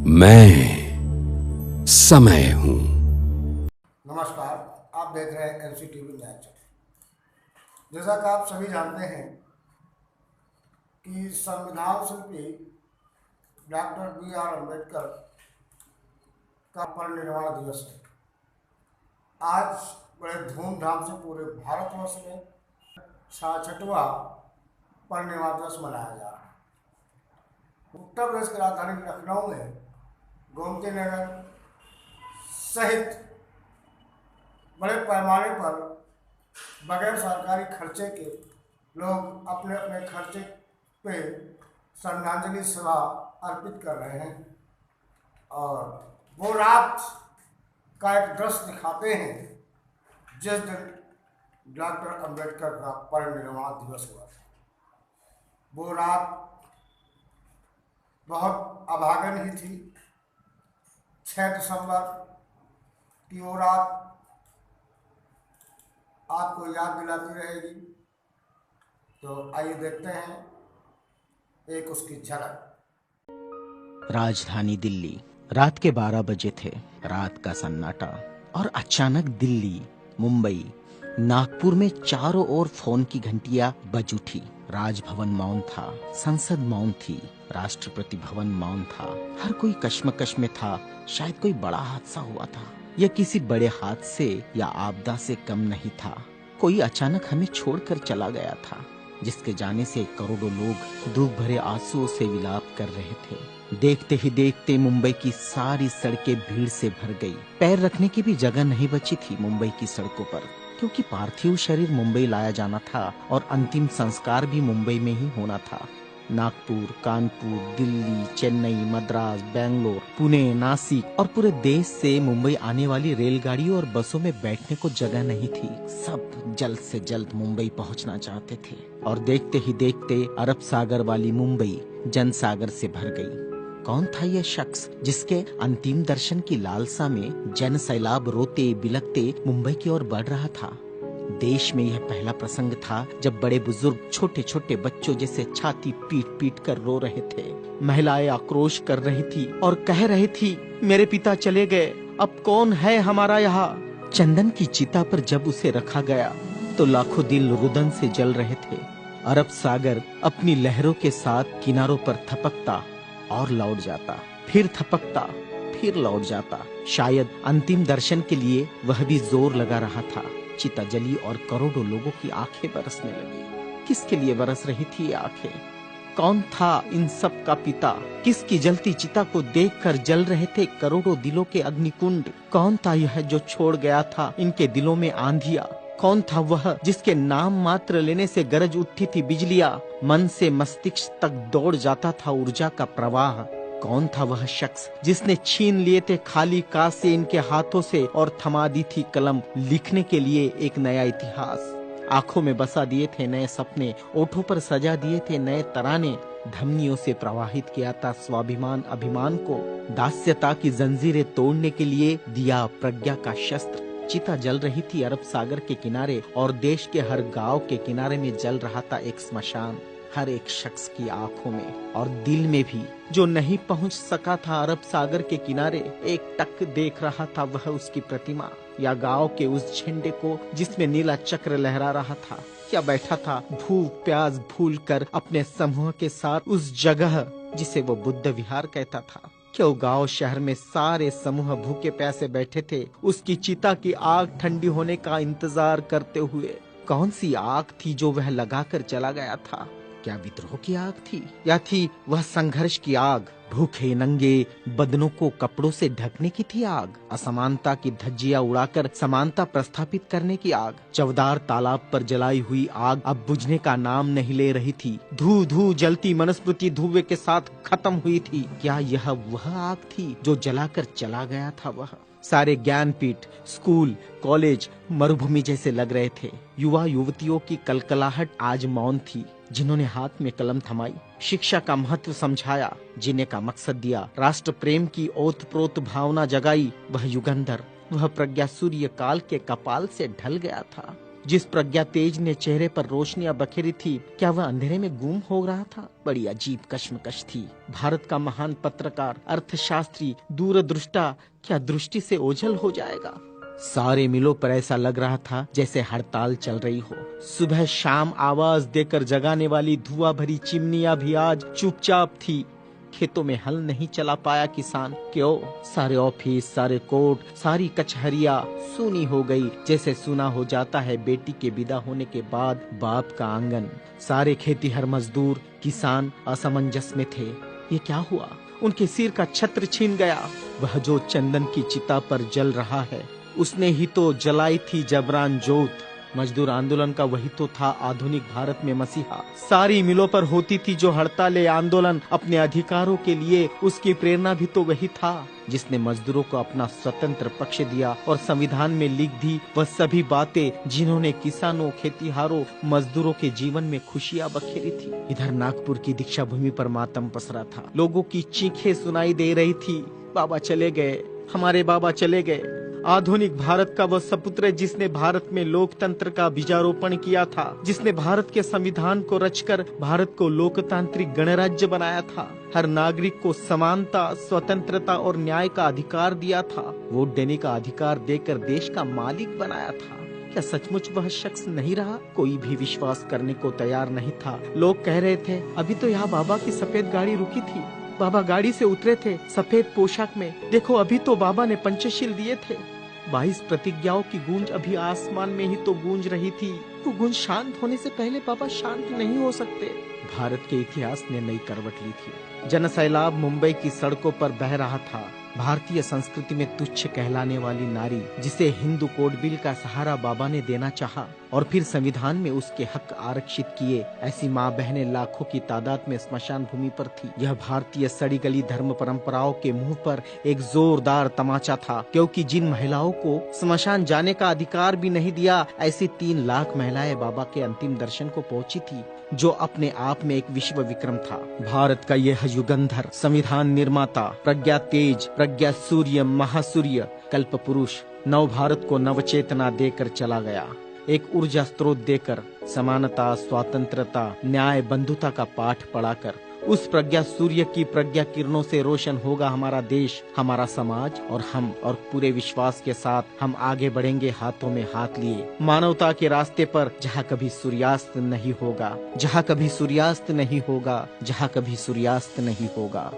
मैं समय हूं। नमस्कार, आप देख रहे हैं एनसीटीवी न्यूज। जैसा कि आप सभी जानते हैं कि संविधान शिल्पी डॉक्टर B.R. अम्बेडकर का परिनिर्वाण दिवस है। आज बड़े धूमधाम से पूरे भारतवर्ष में 66वां परिनिर्वाण दिवस मनाया जा रहा है। उत्तर प्रदेश की राजधानी लखनऊ में गोमती नगर सहित बड़े पैमाने पर बगैर सरकारी खर्चे के लोग अपने अपने खर्चे पे श्रद्धांजलि सभा अर्पित कर रहे हैं और वो रात का एक दृश्य दिखाते हैं जिस दिन डॉक्टर अम्बेडकर का परिनिर्वाण दिवस हुआ था। वो रात बहुत अभागन ही थी। 6 दिसंबर की वो रात आपको याद दिलाती रहेगी। तो आइए देखते हैं एक उसकी झलक। राजधानी दिल्ली, रात के 12 बजे थे। रात का सन्नाटा और अचानक दिल्ली, मुंबई, नागपुर में चारों ओर फोन की घंटियां बज उठी। राजभवन मौन था, संसद मौन थी, राष्ट्रपति भवन मौन था। हर कोई कश्मकश में था। शायद कोई बड़ा हादसा हुआ था। यह किसी बड़े हादसे या आपदा से कम नहीं था। कोई अचानक हमें छोड़कर चला गया था, जिसके जाने से करोड़ों लोग दुख भरे आंसुओं से विलाप कर रहे थे। देखते ही देखते मुंबई की सारी सड़कें भीड़ से भर गई। पैर रखने की भी जगह नहीं बची थी मुंबई की सड़कों पर, क्योंकि पार्थिव शरीर मुंबई लाया जाना था और अंतिम संस्कार भी मुंबई में ही होना था। नागपुर, कानपुर, दिल्ली, चेन्नई, मद्रास, बेंगलोर, पुणे, नासिक और पूरे देश से मुंबई आने वाली रेलगाड़ियों और बसों में बैठने को जगह नहीं थी। सब जल्द से जल्द मुंबई पहुंचना चाहते थे और देखते ही देखते अरब सागर वाली मुंबई जनसागर से भर गई। कौन था यह शख्स जिसके अंतिम दर्शन की लालसा में जन सैलाब रोते बिलखते मुंबई की ओर बढ़ रहा था? देश में यह पहला प्रसंग था जब बड़े बुजुर्ग छोटे छोटे बच्चों जैसे छाती पीट पीट कर रो रहे थे। महिलाएं आक्रोश कर रही थी और कह रही थी, मेरे पिता चले गए, अब कौन है हमारा यहाँ। चंदन की चिता पर जब उसे रखा गया तो लाखों दिल रुदन से जल रहे थे। अरब सागर अपनी लहरों के साथ किनारों पर थपकता और लौट जाता, फिर थपकता, फिर लौट जाता। शायद अंतिम दर्शन के लिए वह भी जोर लगा रहा था। चिता जली और करोड़ों लोगों की आंखें बरसने लगी। किसके लिए बरस रही थी ये आंखें? कौन था इन सब का पिता? किसकी जलती चिता को देखकर जल रहे थे करोड़ों दिलों के अग्निकुंड? कौन था यह जो छोड़ गया था इनके दिलों में आंधिया? कौन था वह जिसके नाम मात्र लेने से गरज उठती थी बिजलियां, मन से मस्तिष्क तक दौड़ जाता था ऊर्जा का प्रवाह? कौन था वह शख्स जिसने छीन लिए थे खाली कासे इनके हाथों से और थमा दी थी कलम लिखने के लिए एक नया इतिहास? आंखों में बसा दिए थे नए सपने, ओठों पर सजा दिए थे नए तराने, धमनियों से प्रवाहित किया था स्वाभिमान अभिमान को, दास्यता की जंजीरें तोड़ने के लिए दिया प्रज्ञा का शस्त्र। चिता जल रही थी अरब सागर के किनारे और देश के हर गांव के किनारे में जल रहा था एक स्मशान। हर एक शख्स की आंखों में और दिल में भी जो नहीं पहुंच सका था अरब सागर के किनारे, एक टक देख रहा था वह उसकी प्रतिमा या गांव के उस झंडे को जिसमें नीला चक्र लहरा रहा था, या बैठा था भूख प्यास भूल कर अपने समूह के साथ उस जगह जिसे वो बुद्ध विहार कहता था। क्यों गांव शहर में सारे समूह भूखे प्यासे बैठे थे उसकी चिता की आग ठंडी होने का इंतजार करते हुए? कौन सी आग थी जो वह लगाकर चला गया था? क्या विद्रोह की आग थी या थी वह संघर्ष की आग? भूखे नंगे बदनों को कपड़ों से ढकने की थी आग? असमानता की धज्जियां उड़ाकर समानता प्रस्थापित करने की आग? चवदार तालाब पर जलाई हुई आग अब बुझने का नाम नहीं ले रही थी। धू धू जलती मनुस्मृति धुएं के साथ खत्म हुई थी। क्या यह वह आग थी जो जलाकर चला गया था वह? सारे ज्ञानपीठ, स्कूल, कॉलेज मरुभूमि जैसे लग रहे थे। युवा युवतियों की कलकलाहट आज मौन थी। जिन्होंने हाथ में कलम थमाई, शिक्षा का महत्व समझाया, जीने का मकसद दिया, राष्ट्र प्रेम की ओतप्रोत भावना जगाई, वह युगंधर, वह प्रज्ञा सूर्य काल के कपाल से ढल गया था। जिस प्रज्ञा तेज ने चेहरे पर रोशनियां बखेरी थी, क्या वह अंधेरे में गुम हो रहा था? बड़ी अजीब कश्मकश थी। भारत का महान पत्रकार, अर्थशास्त्री, दूरदृष्टा क्या दृष्टि से ओझल हो जाएगा? सारे मिलों पर ऐसा लग रहा था जैसे हड़ताल चल रही हो। सुबह शाम आवाज देकर जगाने वाली धुआं भरी चिमनियां भी आज चुपचाप थी। खेतों में हल नहीं चला पाया किसान। क्यों? सारे ऑफिस, सारे कोर्ट, सारी कचहरियां सूनी हो गई, जैसे सूना हो जाता है बेटी के विदा होने के बाद बाप का आंगन। सारे खेतीहर मजदूर, किसान असमंजस में थे। ये क्या हुआ? उनके सिर का छत्र छीन गया। वह जो चंदन की चिता पर जल रहा है, उसने ही तो जलाई थी जबरान जोत। मजदूर आंदोलन का वही तो था आधुनिक भारत में मसीहा। सारी मिलों पर होती थी जो हड़तालें, आंदोलन अपने अधिकारों के लिए, उसकी प्रेरणा भी तो वही था जिसने मजदूरों को अपना स्वतंत्र पक्ष दिया और संविधान में लिख दी वह सभी बातें जिन्होंने किसानों, खेतीहारों, मजदूरों के जीवन में खुशियां बखेरी थी। इधर नागपुर की दीक्षा भूमि पर मातम पसरा था। लोगों की चीखें सुनाई दे रही थी, बाबा चले गए, हमारे बाबा चले गए। आधुनिक भारत का वह सपुत्र जिसने भारत में लोकतंत्र का बीजारोपण किया था, जिसने भारत के संविधान को रचकर भारत को लोकतांत्रिक गणराज्य बनाया था, हर नागरिक को समानता, स्वतंत्रता और न्याय का अधिकार दिया था, वोट देने का अधिकार देकर देश का मालिक बनाया था। क्या सचमुच वह शख्स नहीं रहा? कोई भी विश्वास करने को तैयार नहीं था। लोग कह रहे थे, अभी तो यहाँ बाबा की सफेद गाड़ी रुकी थी, बाबा गाड़ी से उतरे थे सफेद पोशाक में, देखो अभी तो बाबा ने पंचशील दिए थे। 22 प्रतिज्ञाओं की गूंज अभी आसमान में ही तो गूंज रही थी। वो गूंज शांत होने से पहले बाबा शांत नहीं हो सकते। भारत के इतिहास ने नई करवट ली थी। जनसैलाब मुंबई की सड़कों पर बह रहा था। भारतीय संस्कृति में तुच्छ कहलाने वाली नारी, जिसे हिंदू कोड बिल का सहारा बाबा ने देना चाहा और फिर संविधान में उसके हक आरक्षित किए, ऐसी माँ बहनें लाखों की तादाद में स्मशान भूमि पर थी। यह भारतीय सड़ी गली धर्म परंपराओं के मुंह पर एक जोरदार तमाचा था, क्योंकि जिन महिलाओं को स्मशान जाने का अधिकार भी नहीं दिया, ऐसी 3 लाख महिलाएं बाबा के अंतिम दर्शन को पहुंची थी, जो अपने आप में एक विश्व विक्रम था। भारत का यह युगंधर, संविधान निर्माता, प्रज्ञा तेज, प्रज्ञा सूर्य, महासूर्य, कल्प पुरुष नव भारत को नवचेतना देकर चला गया। एक ऊर्जा स्रोत देकर, समानता, स्वतंत्रता, न्याय, बंधुता का पाठ पढ़ाकर। उस प्रज्ञा सूर्य की प्रज्ञा किरणों से रोशन होगा हमारा देश, हमारा समाज और हम, और पूरे विश्वास के साथ हम आगे बढ़ेंगे हाथों में हाथ लिए, मानवता के रास्ते पर, जहाँ कभी सूर्यास्त नहीं होगा, जहाँ कभी सूर्यास्त नहीं होगा, जहाँ कभी सूर्यास्त नहीं होगा।